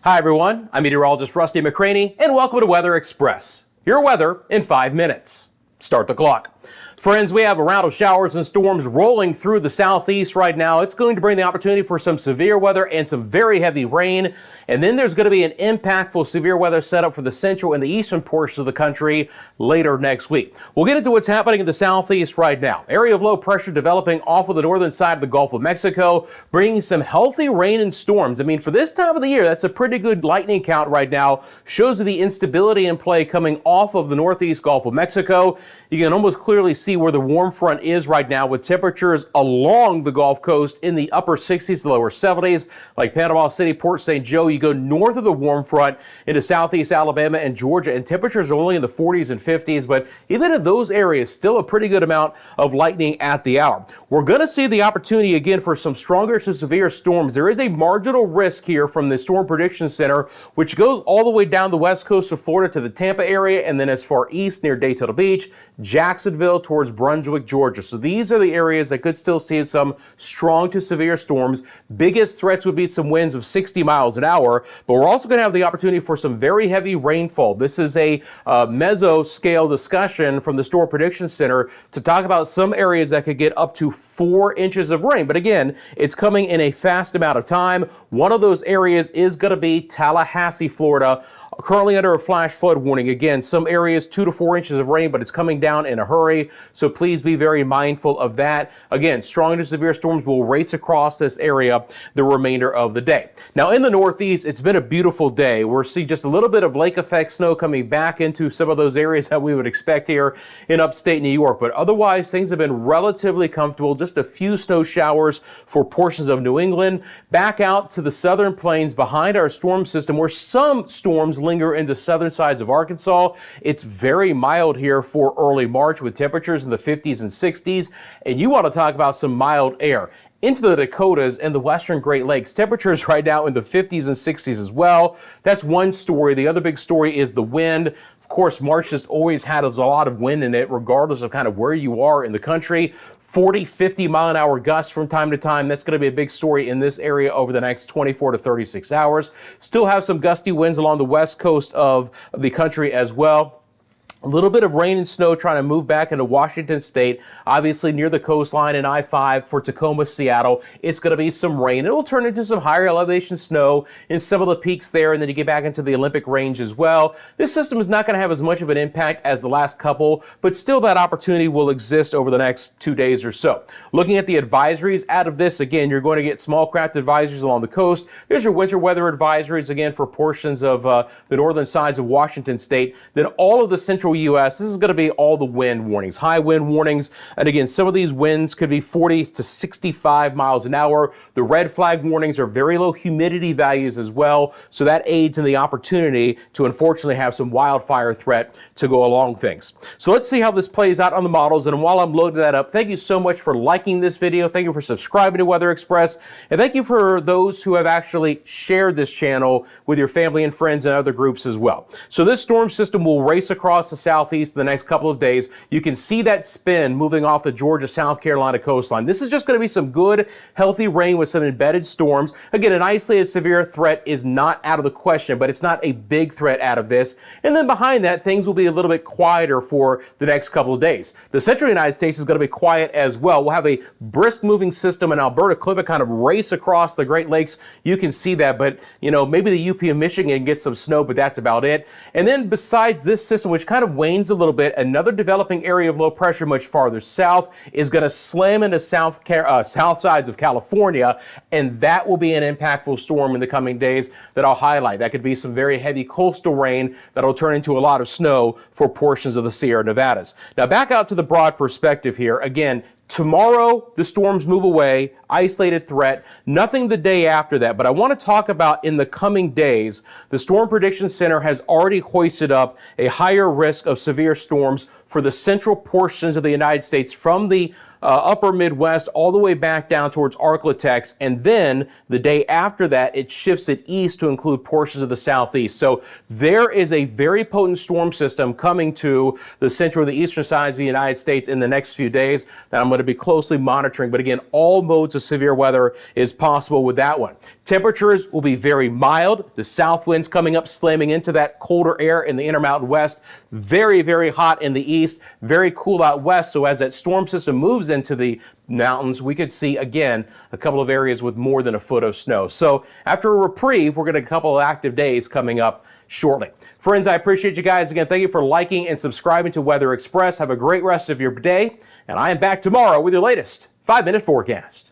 Hi everyone, I'm Meteorologist Rusty McCranie, and welcome to Weather Express. Your weather in 5 minutes. Start the clock. Friends, we have a round of showers and storms rolling through the southeast right now. It's going to bring the opportunity for some severe weather and some very heavy rain. And then there's going to be an impactful severe weather setup for the central and the eastern portions of the country later next week. We'll get into what's happening in the southeast right now. Area of low pressure developing off of the northern side of the Gulf of Mexico, bringing some healthy rain and storms. I mean, for this time of the year, that's a pretty good lightning count right now. Shows you the instability in play coming off of the northeast Gulf of Mexico. You can almost clearly see where the warm front is right now, with temperatures along the Gulf Coast in the upper 60s to lower 70s, like Panama City, Port St. Joe. You go north of the warm front into southeast Alabama and Georgia, and temperatures are only in the 40s and 50s, but even in those areas, still a pretty good amount of lightning at the hour. We're going to see the opportunity again for some stronger to severe storms. There is a marginal risk here from the Storm Prediction Center, which goes all the way down the west coast of Florida to the Tampa area, and then as far east near Daytona Beach, Jacksonville towards Brunswick, Georgia. So these are the areas that could still see some strong to severe storms. Biggest threats would be some winds of 60 miles an hour, but we're also going to have the opportunity for some very heavy rainfall. This is a meso-scale discussion from the Storm Prediction Center to talk about some areas that could get up to 4 inches of rain. But again, it's coming in a fast amount of time. One of those areas is going to be Tallahassee, Florida, currently under a flash flood warning. Again, some areas 2 to 4 inches of rain, but it's coming down in a hurry. So please be very mindful of that. Again, strong to severe storms will race across this area the remainder of the day. Now in the northeast, it's been a beautiful day. We're seeing just a little bit of lake effect snow coming back into some of those areas that we would expect here in upstate New York. But otherwise, things have been relatively comfortable. Just a few snow showers for portions of New England. Back out to the southern plains behind our storm system, where some storms linger into southern sides of Arkansas. It's very mild here for early March with temperatures in the 50s and 60s. And you want to talk about some mild air. Into the Dakotas and the western Great Lakes, temperatures right now in the 50s and 60s as well. That's one story. The other big story is the wind. Of course, March just always had a lot of wind in it, regardless of kind of where you are in the country. 40, 50 mile an hour gusts from time to time. That's going to be a big story in this area over the next 24 to 36 hours. Still have some gusty winds along the west coast of the country as well. A little bit of rain and snow trying to move back into Washington State, obviously near the coastline in I-5 for Tacoma, Seattle. It's going to be some rain. It will turn into some higher elevation snow in some of the peaks there, and then you get back into the Olympic range as well. This system is not going to have as much of an impact as the last couple, but still that opportunity will exist over the next 2 days or so. Looking at the advisories out of this, again, you're going to get small craft advisories along the coast. There's your winter weather advisories, again, for portions of the northern sides of Washington State. Then all of the central U.S. This is going to be all the wind warnings, high wind warnings. And again, some of these winds could be 40 to 65 miles an hour. The red flag warnings are very low humidity values as well. So that aids in the opportunity to unfortunately have some wildfire threat to go along things. So let's see how this plays out on the models. And while I'm loading that up, thank you so much for liking this video. Thank you for subscribing to Weather Express. And thank you for those who have actually shared this channel with your family and friends and other groups as well. So this storm system will race across the southeast in the next couple of days. You can see that spin moving off the Georgia, South Carolina coastline. This is just going to be some good, healthy rain with some embedded storms. Again, an isolated severe threat is not out of the question, but it's not a big threat out of this. And then behind that, things will be a little bit quieter for the next couple of days. The central United States is going to be quiet as well. We'll have a brisk moving system in Alberta, Clipper kind of race across the Great Lakes. You can see that, but maybe the UP of Michigan gets some snow, but that's about it. And then besides this system, which kind of wanes a little bit, another developing area of low pressure much farther south is going to slam into south sides of California, and that will be an impactful storm in the coming days that I'll highlight. That could be some very heavy coastal rain that'll turn into a lot of snow for portions of the Sierra Nevadas. Now back out to the broad perspective here. Again, tomorrow, the storms move away, isolated threat, nothing the day after that. But I want to talk about in the coming days, the Storm Prediction Center has already hoisted up a higher risk of severe storms for the central portions of the United States from the upper Midwest all the way back down towards Arklatex, and then the day after that it shifts it east to include portions of the southeast. So there is a very potent storm system coming to the central or the eastern sides of the United States in the next few days that I'm going to be closely monitoring. But again, all modes of severe weather is possible with that one. Temperatures will be very mild. The south winds coming up, slamming into that colder air in the Intermountain West. Very, very hot in the east, very cool out west. So as that storm system moves into the mountains, we could see again a couple of areas with more than a foot of snow. So after a reprieve, we're going to get a couple of active days coming up shortly. Friends, I appreciate you guys. Again, thank you for liking and subscribing to Weather Express. Have a great rest of your day, and I am back tomorrow with your latest 5-minute forecast.